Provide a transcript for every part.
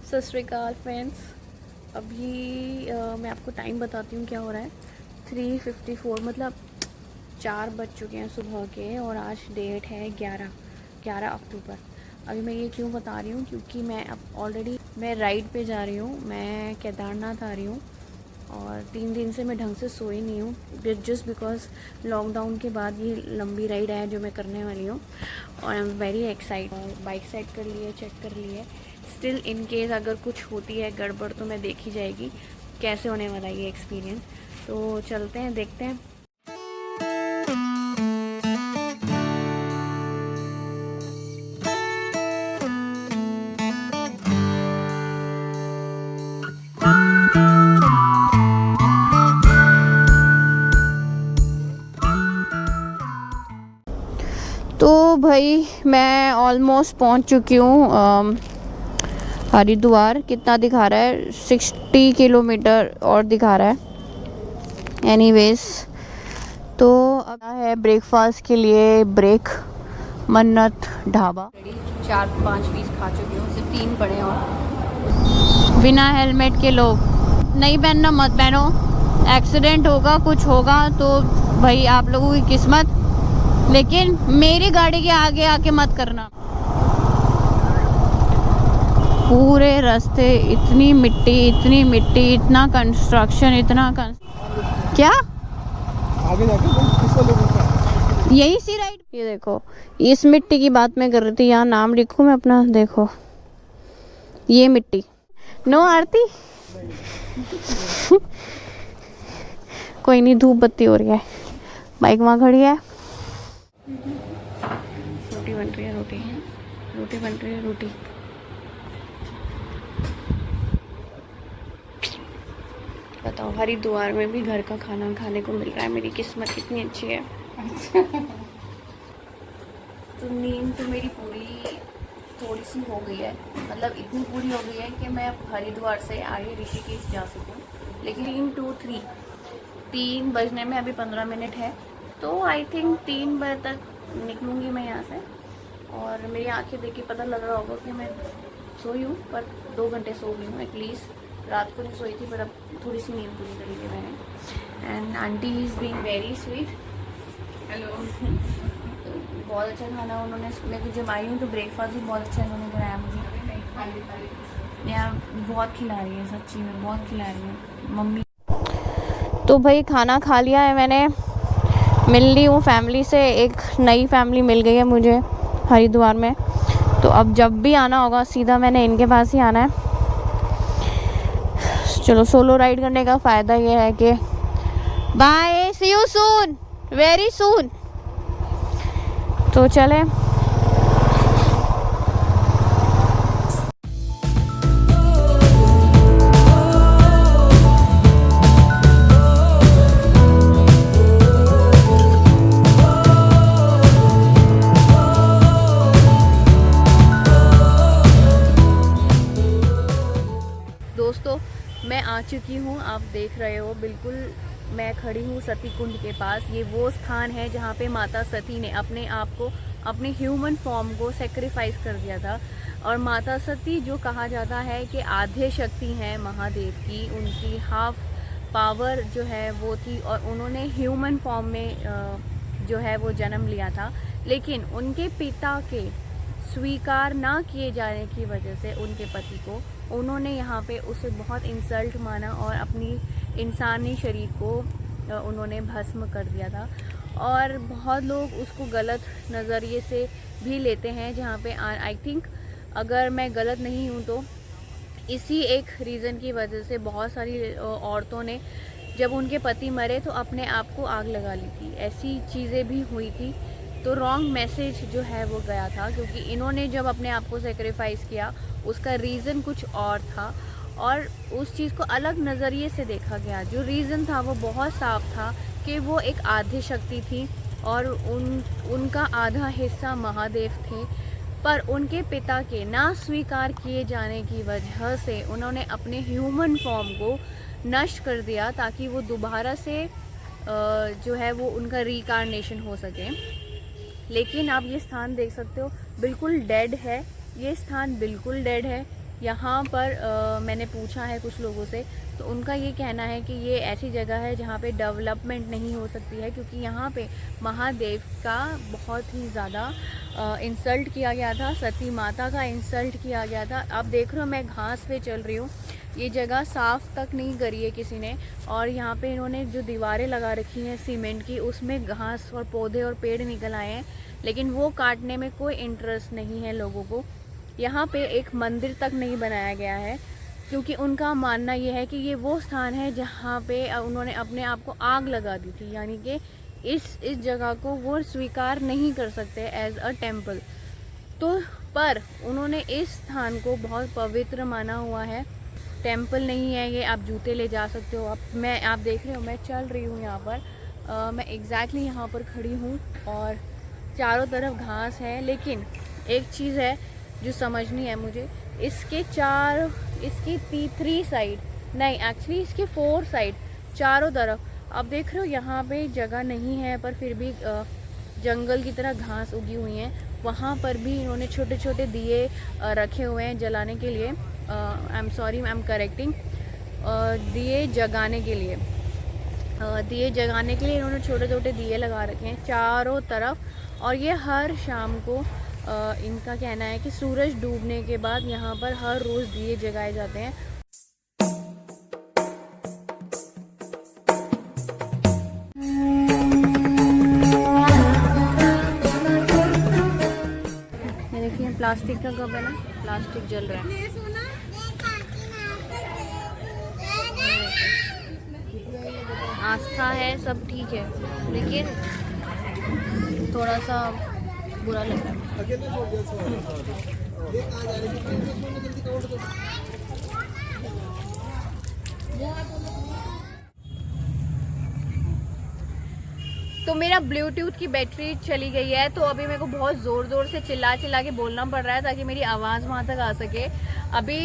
सत श्री अकाल फ्रेंड्स। अभी मैं आपको टाइम बताती हूँ क्या हो रहा है। 3:54 मतलब 4 बज चुके हैं सुबह के और आज डेट है 11 अक्टूबर। अभी मैं ये क्यों बता रही हूँ क्योंकि मैं अब ऑलरेडी मैं राइड पे जा रही हूँ। मैं केदारनाथ आ रही हूँ और 3 दिन से मैं ढंग से सोई नहीं हूँ जस्ट बिकॉज लॉकडाउन के बाद ये लंबी राइड है जो मैं करने वाली हूँ और I am very excited. Bike set कर लिए, चेक कर लिए। स्टिल इन केस अगर कुछ होती है गड़बड़ तो मैं देखी जाएगी कैसे होने वाला है ये एक्सपीरियंस। तो चलते हैं, देखते हैं। तो भाई मैं ऑलमोस्ट पहुंच चुकी हूँ हरिद्वार। कितना दिखा रहा है? 60 किलोमीटर और दिखा रहा है। एनीवेज, तो अब है ब्रेकफास्ट के लिए ब्रेक। मन्नत ढाबा 4-5 पीस खा चुकी हूँ, सिर्फ 3 पड़े और बिना हेलमेट के लोग। नहीं पहनना, मत पहनो। एक्सीडेंट होगा, कुछ होगा तो भाई आप लोगों की किस्मत, लेकिन मेरी गाड़ी के आगे आके मत करना। पूरे रास्ते इतनी मिट्टी, इतना कंस्ट्रक्शन, क्या आगे जाके यही सी राइड। ये देखो, इस मिट्टी की बात मैं कर रही थी। यहाँ नाम लिखूं मैं अपना? देखो ये मिट्टी। नो आरती कोई नहीं, धूप बत्ती हो रही है। बाइक वहाँ खड़ी है। रोटी बन रही है, रोटी बन रही है, रोटी। बताओ, हरिद्वार में भी घर का खाना खाने को मिल रहा है। मेरी किस्मत कितनी अच्छी है। तो नींद तो मेरी पूरी थोड़ी सी हो गई है, मतलब इतनी पूरी हो गई है कि मैं अब हरिद्वार से आगे ऋषिकेश जा सकूँ। लेकिन 3 बजने में अभी 15 मिनट है, तो आई थिंक 3 बजे तक निकलूँगी मैं यहाँ से। और मेरी आंखें देख के पता लग रहा होगा कि मैं सोई हूँ, पर 2 घंटे सो गई हूँ एटलीस्ट। रात को नहीं सोई थी, पर अब थोड़ी सी नींद पूरी करी है मैंने। And aunty is being very sweet. Hello. बहुत अच्छा खाना उन्होंने, मैं तो जब आई हूँ तो ब्रेकफास्ट भी बहुत अच्छा इन्होंने बनाया मुझे। यार बहुत खिला रही है, सच्ची में बहुत खिला रही है मम्मी। तो भाई खाना खा लिया है मैंने, मिल ली हूँ फैमिली से। एक नई फैमिली मिल गई है मुझे हरिद्वार में। तो अब जब भी आना होगा सीधा मैंने इनके पास ही आना है। चलो, सोलो राइड करने का फ़ायदा ये है कि bye, see you soon, very soon. तो चले। दोस्तों, मैं आ चुकी हूँ, आप देख रहे हो बिल्कुल। मैं खड़ी हूँ सती कुंड के पास। ये वो स्थान है जहाँ पे माता सती ने अपने आप को, अपने ह्यूमन फॉर्म को सेक्रीफाइस कर दिया था। और माता सती जो कहा जाता है कि आधे शक्ति हैं महादेव की, उनकी हाफ पावर जो है वो थी, और उन्होंने ह्यूमन फॉर्म में जो है वो जन्म लिया था। लेकिन उनके पिता के स्वीकार ना किए जाने की वजह से उनके पति को, उन्होंने यहाँ पे उसे बहुत इंसल्ट माना और अपनी इंसानी शरीर को उन्होंने भस्म कर दिया था। और बहुत लोग उसको गलत नज़रिए से भी लेते हैं, जहाँ पे आई थिंक, अगर मैं गलत नहीं हूँ तो इसी एक रीज़न की वजह से बहुत सारी औरतों ने जब उनके पति मरे तो अपने आप को आग लगा ली थी। ऐसी चीज़ें भी हुई थी। तो रॉन्ग मैसेज जो है वो गया था, क्योंकि इन्होंने जब अपने आप को सेक्रीफाइस किया उसका रीज़न कुछ और था, और उस चीज़ को अलग नज़रिए से देखा गया। जो रीज़न था वो बहुत साफ था कि वो एक आधी शक्ति थी और उनका आधा हिस्सा महादेव थे। पर उनके पिता के ना स्वीकार किए जाने की वजह से उन्होंने अपने ह्यूमन फॉर्म को नष्ट कर दिया, ताकि वो दोबारा से जो है वो उनका रिकार्नेशन हो सके। लेकिन आप ये स्थान देख सकते हो, बिल्कुल डेड है। ये स्थान बिल्कुल डेड है। यहाँ पर मैंने पूछा है कुछ लोगों से, तो उनका ये कहना है कि ये ऐसी जगह है जहाँ पे डेवलपमेंट नहीं हो सकती है, क्योंकि यहाँ पे महादेव का बहुत ही ज़्यादा इंसल्ट किया गया था, सती माता का इंसल्ट किया गया था। आप देख रहे हो मैं घास पे चल रही हूँ, ये जगह साफ़ तक नहीं करी है किसी ने, और यहाँ पे इन्होंने जो दीवारें लगा रखी हैं सीमेंट की, उसमें घास और पौधे और पेड़ निकल आए हैं, लेकिन वो काटने में कोई इंटरेस्ट नहीं है लोगों को। यहाँ पे एक मंदिर तक नहीं बनाया गया है, क्योंकि उनका मानना ये है कि ये वो स्थान है जहाँ पे उन्होंने अपने आप को आग लगा दी थी, यानी कि इस जगह को वो स्वीकार नहीं कर सकते एज अ टेम्पल। तो पर उन्होंने इस स्थान को बहुत पवित्र माना हुआ है। टेम्पल नहीं है ये, आप जूते ले जा सकते हो। आप देख रहे हो मैं चल रही हूँ यहाँ पर, मैं एग्जैक्टली यहाँ पर खड़ी हूँ और चारों तरफ घास है, लेकिन एक चीज़ है जो समझनी है मुझे, इसकी 3 साइड नहीं, एक्चुअली इसके 4 साइड, चारों तरफ आप देख रहे हो यहाँ पे जगह नहीं है, पर फिर भी जंगल की तरह घास उगी हुई हैं। वहाँ पर भी इन्होंने छोटे छोटे दिए रखे हुए हैं जलाने के लिए। I am sorry, I am correcting, दिए जगाने के लिए, इन्होंने छोटे छोटे दिए लगा रखे हैं चारों तरफ। और ये हर शाम को इनका कहना है कि सूरज डूबने के बाद यहाँ पर हर रोज़ दिए जगाए जाते हैं। ये देखिए प्लास्टिक का कप है ना, प्लास्टिक जल रहा है। आस्था है, सब ठीक है, लेकिन थोड़ा सा बुरा लग रहा है। तो मेरा ब्लूटूथ की बैटरी चली गई है, तो अभी मेरे को बहुत ज़ोर से चिल्ला के बोलना पड़ रहा है ताकि मेरी आवाज़ वहाँ तक आ सके। अभी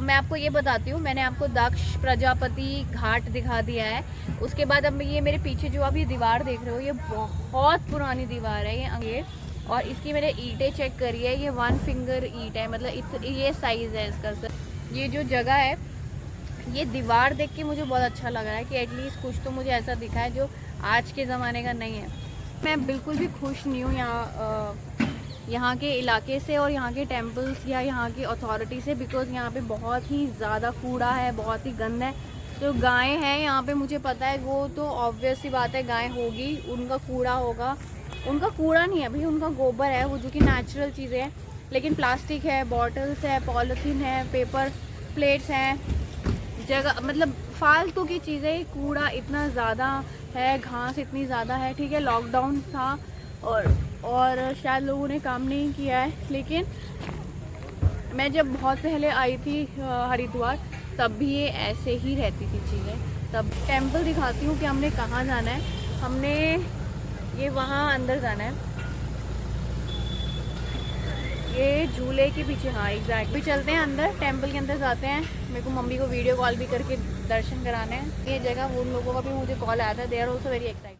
मैं आपको ये बताती हूँ, मैंने आपको दक्ष प्रजापति घाट दिखा दिया है। उसके बाद अब ये मेरे पीछे जो आप ये दीवार देख रहे हो, ये बहुत पुरानी दीवार है ये, और इसकी मैंने ईंटें चेक करी है, ये 1 फिंगर ईंट है, मतलब ये साइज़ है इसका। सर ये जो जगह है, ये दीवार देख के मुझे बहुत अच्छा लग रहा है कि एटलीस्ट कुछ तो मुझे ऐसा दिखा है जो आज के ज़माने का नहीं है। मैं बिल्कुल भी खुश नहीं हूँ यहाँ के इलाके से और यहाँ के टेम्पल्स या यहाँ की अथॉरिटी से, बिकॉज़ यहाँ पे बहुत ही ज़्यादा कूड़ा है, बहुत ही गंदा है। जो गायें हैं यहाँ पे, मुझे पता है, वो तो ऑब्वियस सी बात है गाय होगी, उनका कूड़ा होगा। उनका कूड़ा नहीं है भाई, उनका गोबर है वो, जो कि नेचुरल चीज़ें हैं। लेकिन प्लास्टिक है, बॉटल्स है, पॉलीथीन है, पेपर प्लेट्स हैं, जगह मतलब फालतू की चीज़ें, कूड़ा इतना ज़्यादा है, घास इतनी ज़्यादा है। ठीक है, लॉकडाउन था और शायद लोगों ने काम नहीं किया है, लेकिन मैं जब बहुत पहले आई थी हरिद्वार, तब भी ये ऐसे ही रहती थी चीज़ें। तब टेम्पल दिखाती हूँ कि हमने कहाँ जाना है। हमने ये वहाँ अंदर जाना है, ये झूले के पीछे। हाँ एग्जैक्टली, चलते हैं अंदर, टेम्पल के अंदर जाते हैं। मेरे को मम्मी को वीडियो कॉल भी करके दर्शन कराने हैं। ये जगह उन लोगों का भी मुझे कॉल आया था, they are also very excited.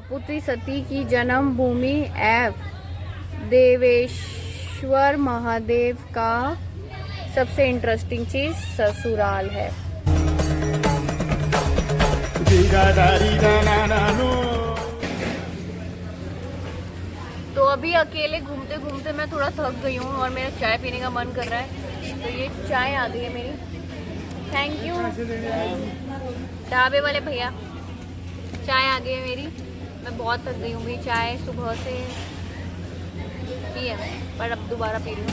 पुत्री सती की जन्म भूमि एवं देवेश्वर महादेव का सबसे इंटरेस्टिंग चीज ससुराल है। तो अभी अकेले घूमते घूमते मैं थोड़ा थक गई हूँ और मेरा चाय पीने का मन कर रहा है, तो ये चाय आ गई है मेरी। थैंक यू ढाबे वाले भैया, चाय आ गई है मेरी। मैं बहुत थक गई हूँ भाई, चाय सुबह से पी है मैंने, पर अब दोबारा पी रही हूँ।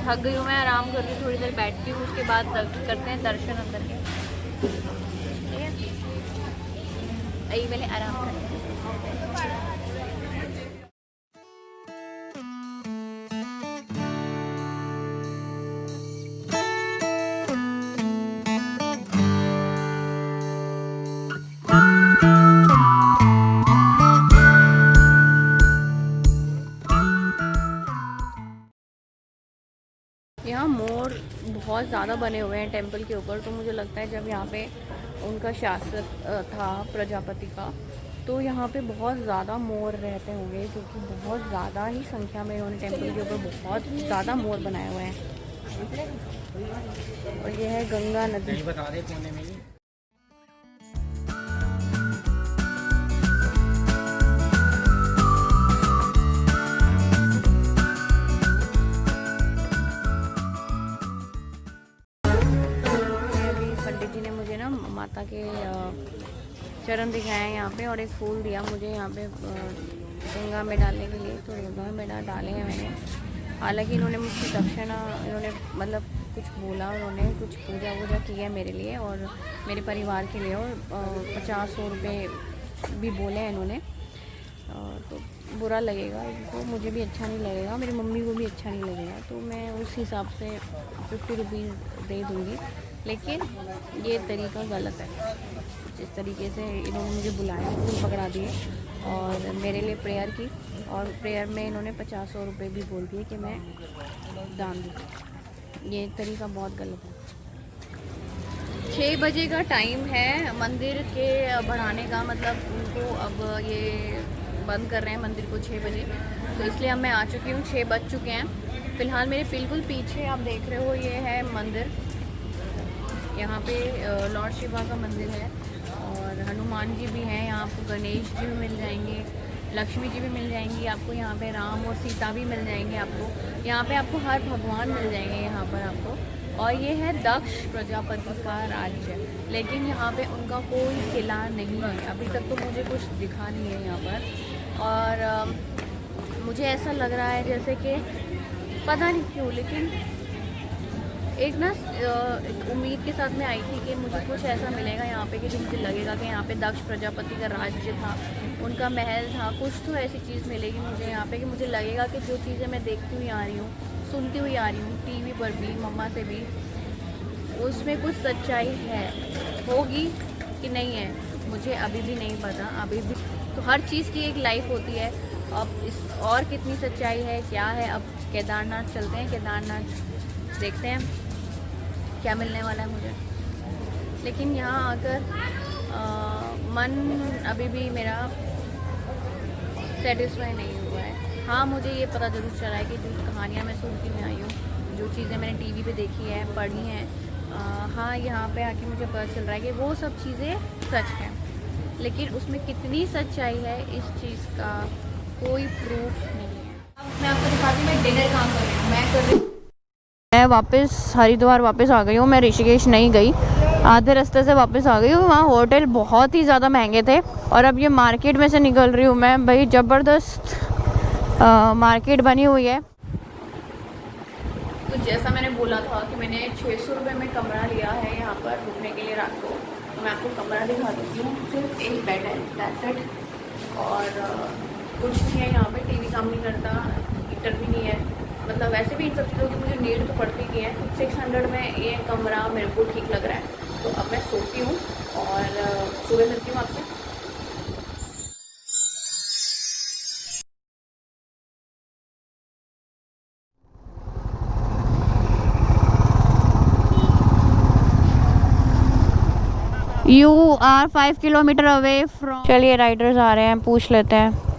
थक गई हूँ मैं, आराम कर रही हूँ, थोड़ी देर बैठती हूँ, उसके बाद करते हैं दर्शन अंदर के। ठीक है, यही पहले आराम करते हैं। ना मोर बहुत ज़्यादा बने हुए हैं टेंपल के ऊपर, तो मुझे लगता है जब यहाँ पे उनका शासक था प्रजापति का, तो यहाँ पे बहुत ज़्यादा मोर रहते होंगे, क्योंकि बहुत ज़्यादा ही संख्या में उन्होंने टेंपल के ऊपर बहुत ज़्यादा मोर बनाए हुए हैं। और ये है गंगा नदी। बता दे कोने में ही। पंडित जी ने मुझे ना माता के चरण दिखाए हैं यहाँ पे, और एक फूल दिया मुझे यहाँ पे गंगा में डालने के लिए, तो गंगा में डाले हैं मैंने। हालांकि इन्होंने मुझसे दक्षिणा, इन्होंने मतलब कुछ बोला, उन्होंने कुछ पूजा वूजा की है मेरे लिए और मेरे परिवार के लिए, और 50-100 रुपये भी बोले हैं इन्होंने। तो बुरा लगेगा इनको, मुझे भी अच्छा नहीं लगेगा, मेरी मम्मी को भी अच्छा नहीं लगेगा, तो मैं उस हिसाब से 50 रुपीज़ दे दूँगी। लेकिन ये तरीका गलत है। जिस तरीके से इन्होंने मुझे बुलाया, फूल पकड़ा दिए और मेरे लिए प्रेयर की, और प्रेयर में इन्होंने 50-100 रुपये भी बोल दिए कि मैं दान दूँ। ये तरीका बहुत गलत है। 6 बजे का टाइम है मंदिर के बढ़ाने का, मतलब उनको अब ये बंद कर रहे हैं मंदिर को 6 बजे, तो इसलिए अब मैं आ चुकी हूँ। 6 बज चुके हैं। फ़िलहाल मेरे बिल्कुल पीछे आप देख रहे हो, ये है मंदिर। यहाँ पे लॉर्ड शिवा का मंदिर है और हनुमान जी भी हैं यहाँ, आपको गणेश जी भी मिल जाएंगे, लक्ष्मी जी भी मिल जाएंगी आपको, यहाँ पे राम और सीता भी मिल जाएंगे आपको, यहाँ पे आपको हर भगवान मिल जाएंगे यहाँ पर आपको। और ये है दक्ष प्रजापति का राज्य, लेकिन यहाँ पे उनका कोई किला नहीं है अभी तक, तो मुझे कुछ दिखा नहीं है यहाँ पर। और मुझे ऐसा लग रहा है जैसे कि पता नहीं क्यों, लेकिन एक ना उम्मीद के साथ मैं आई थी कि मुझे कुछ ऐसा मिलेगा यहाँ पे कि मुझे लगेगा कि यहाँ पे दक्ष प्रजापति का राज्य था, उनका महल था, कुछ तो ऐसी चीज़ मिलेगी मुझे यहाँ पे कि मुझे लगेगा कि जो चीज़ें मैं देखती हुई आ रही हूँ, सुनती हुई आ रही हूँ टीवी पर भी, मम्मा से भी, उसमें कुछ सच्चाई है। होगी कि नहीं है मुझे अभी भी नहीं पता। अभी भी तो हर चीज़ की एक लाइफ होती है, अब इस और कितनी सच्चाई है क्या है। अब केदारनाथ चलते हैं, केदारनाथ देखते हैं क्या मिलने वाला है मुझे। लेकिन यहाँ आकर मन अभी भी मेरा सेटिस्फाई नहीं हुआ है। हाँ, मुझे ये पता ज़रूर चला है कि जो कहानियाँ मैं सुनती हुई आई हूँ, जो चीज़ें मैंने टीवी पे देखी है, पढ़ी हैं, हाँ यहाँ पे आके मुझे पता चल रहा है कि वो सब चीज़ें सच हैं, लेकिन उसमें कितनी सच्चाई है इस चीज़ का कोई प्रूफ नहीं है। मैं आपको दिखाती हूँ, मैं डिनर काम कर रही हूँ, मैं वापस हरिद्वार वापस आ गई हूँ। मैं ऋषिकेश नहीं गई, आधे रास्ते से वापस आ गई हूँ। वहाँ होटल बहुत ही ज़्यादा महंगे थे, और अब ये मार्केट में से निकल रही हूँ मैं। भाई ज़बरदस्त मार्केट बनी हुई है। तो जैसा मैंने बोला था कि मैंने 600 रुपये में कमरा लिया है यहाँ पर रुकने के लिए रात को, तो मैं आपको कमरा दिखा देती हूँ। सिर्फ एक बेड है, दैट्स इट, और कुछ नहीं है यहाँ पे। टीवी काम नहीं करता, हीटर भी नहीं है, मतलब वैसे भी इन सब चीज़ों की मुझे नीड तो पड़ती ही है। 600 में ये कमरा मेरे को ठीक लग रहा है, तो अब मैं सोती हूँ और सुबह मिलती हूँ आपसे। You are 5 kilometre away from. चलिए राइडर्स आ रहे हैं, पूछ लेते हैं।